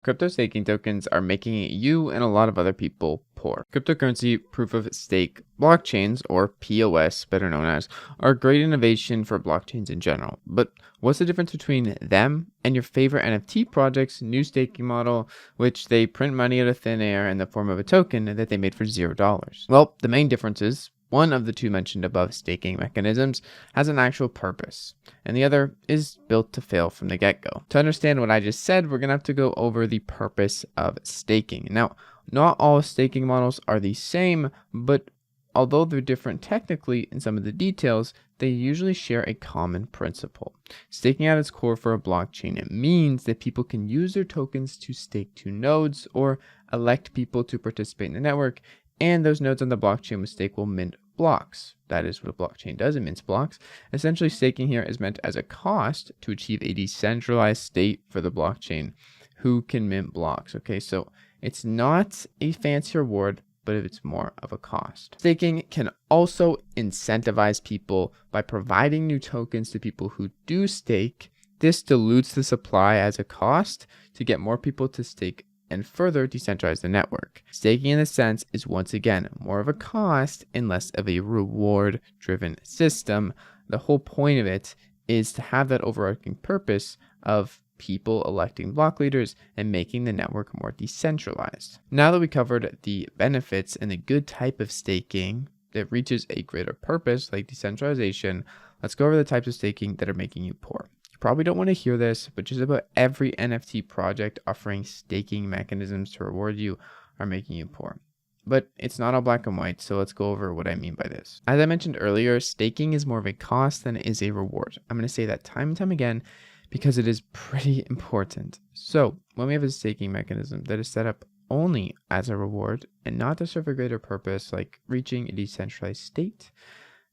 Crypto staking tokens are making you and a lot of other people poor. Cryptocurrency proof of stake blockchains, or POS, better known as, are a great innovation for blockchains in general. But what's the difference between them and your favorite NFT project's new staking model, which they print money out of thin air in the form of a token that they made for $0? Well, the main difference is one of the two mentioned above staking mechanisms has an actual purpose, and the other is built to fail from the get-go. To understand what I just said, we're going to have to go over the purpose of staking. Now, not all staking models are the same, but although they're different technically in some of the details, they usually share a common principle. Staking at its core for a blockchain, it means that people can use their tokens to stake to nodes or elect people to participate in the network, and those nodes on the blockchain with stake will mint blocks. That is what a blockchain does, it mints blocks. Essentially, staking here is meant as a cost to achieve a decentralized state for the blockchain who can mint blocks. Okay, so it's not a fancy reward, but it's more of a cost. Staking can also incentivize people by providing new tokens to people who do stake. This dilutes the supply as a cost to get more people to stake and further decentralize the network. Staking in a sense is once again more of a cost and less of a reward-driven system. The whole point of it is to have that overarching purpose of people electing block leaders and making the network more decentralized. Now that we covered the benefits and the good type of staking that reaches a greater purpose like decentralization, let's go over the types of staking that are making you poor. Probably don't want to hear this, but just about every NFT project offering staking mechanisms to reward you are making you poor. But it's not all black and white, so let's go over what I mean by this. As I mentioned earlier, staking is more of a cost than it is a reward. I'm going to say that time and time again because it is pretty important. So when we have a staking mechanism that is set up only as a reward and not to serve a greater purpose like reaching a decentralized state,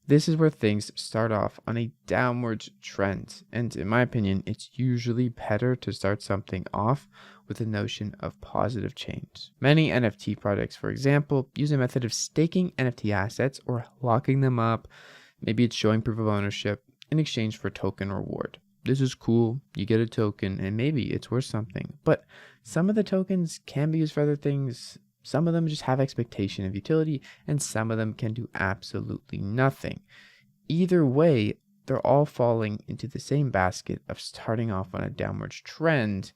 this is where things start off on a downward trend, and in my opinion, it's usually better to start something off with the notion of positive change. Many NFT projects, for example, use a method of staking NFT assets or locking them up. Maybe it's showing proof of ownership in exchange for token reward. This is cool, you get a token, and maybe it's worth something, but some of the tokens can be used for other things. Some of them just have expectation of utility, and some of them can do absolutely nothing. Either way, they're all falling into the same basket of starting off on a downward trend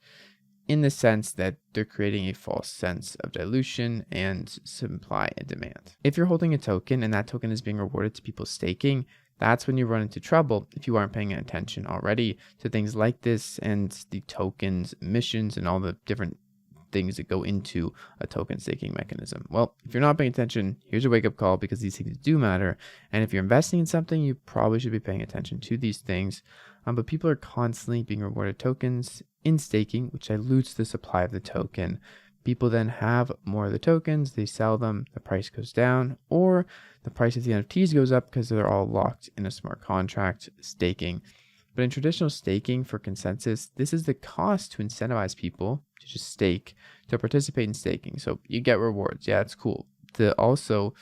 in the sense that they're creating a false sense of dilution and supply and demand. If you're holding a token and that token is being rewarded to people staking, that's when you run into trouble if you aren't paying attention already to things like this and the tokens, missions, and all the different things that go into a token staking mechanism. Well, if you're not paying attention, here's a wake-up call because these things do matter. And if you're investing in something, you probably should be paying attention to these things. But people are constantly being rewarded tokens in staking, which dilutes the supply of the token. People then have more of the tokens, they sell them, the price goes down, or the price of the NFTs goes up because they're all locked in a smart contract staking. But in traditional staking for consensus, this is the cost to incentivize people to just stake, to participate in staking. So you get rewards. Yeah, it's cool. The also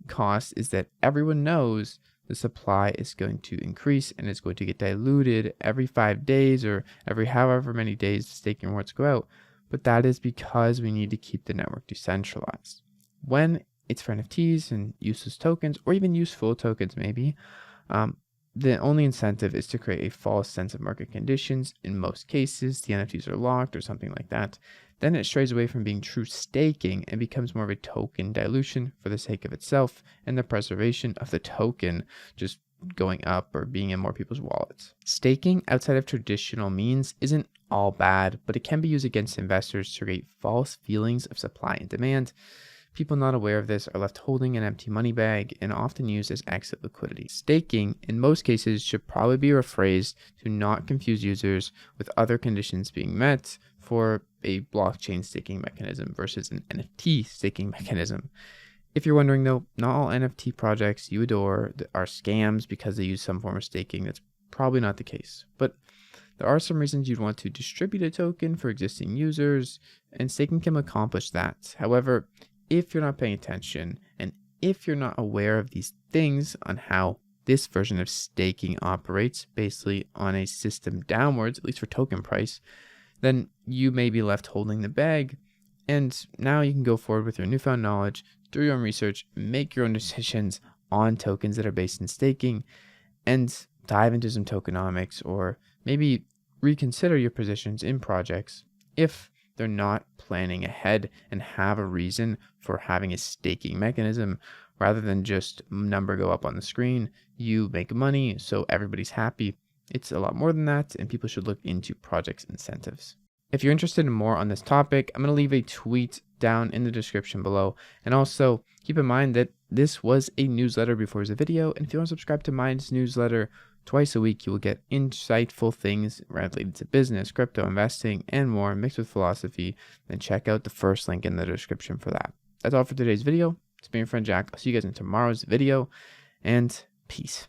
cost is that everyone knows the supply is going to increase and it's going to get diluted every 5 days or every however many days the staking rewards go out. But that is because we need to keep the network decentralized. When it's for NFTs and useless tokens, or even useful tokens maybe, the only incentive is to create a false sense of market conditions. In most cases, the NFTs are locked or something like that. Then it strays away from being true staking and becomes more of a token dilution for the sake of itself and the preservation of the token just going up or being in more people's wallets. Staking outside of traditional means isn't all bad, but it can be used against investors to create false feelings of supply and demand. People not aware of this are left holding an empty money bag and often used as exit liquidity. Staking, in most cases, should probably be rephrased to not confuse users with other conditions being met for a blockchain staking mechanism versus an NFT staking mechanism. If you're wondering though, not all NFT projects you adore are scams because they use some form of staking. That's probably not the case. But there are some reasons you'd want to distribute a token for existing users, and staking can accomplish that. However, if you're not paying attention and if you're not aware of these things on how this version of staking operates, basically on a system downwards, at least for token price, then you may be left holding the bag. And now you can go forward with your newfound knowledge, do your own research, make your own decisions on tokens that are based in staking, and dive into some tokenomics, or maybe reconsider your positions in projects if they're not planning ahead and have a reason for having a staking mechanism rather than just number go up on the screen. You make money, so everybody's happy. It's a lot more than that, and people should look into projects' incentives. If you're interested in more on this topic, I'm going to leave a tweet down in the description below. And also keep in mind that this was a newsletter before it was a video. And if you want to subscribe to my newsletter twice a week, you will get insightful things related to business, crypto, investing, and more mixed with philosophy. Then check out the first link in the description for that. That's all for today's video. It's been your friend Jack. I'll see you guys in tomorrow's video, and peace.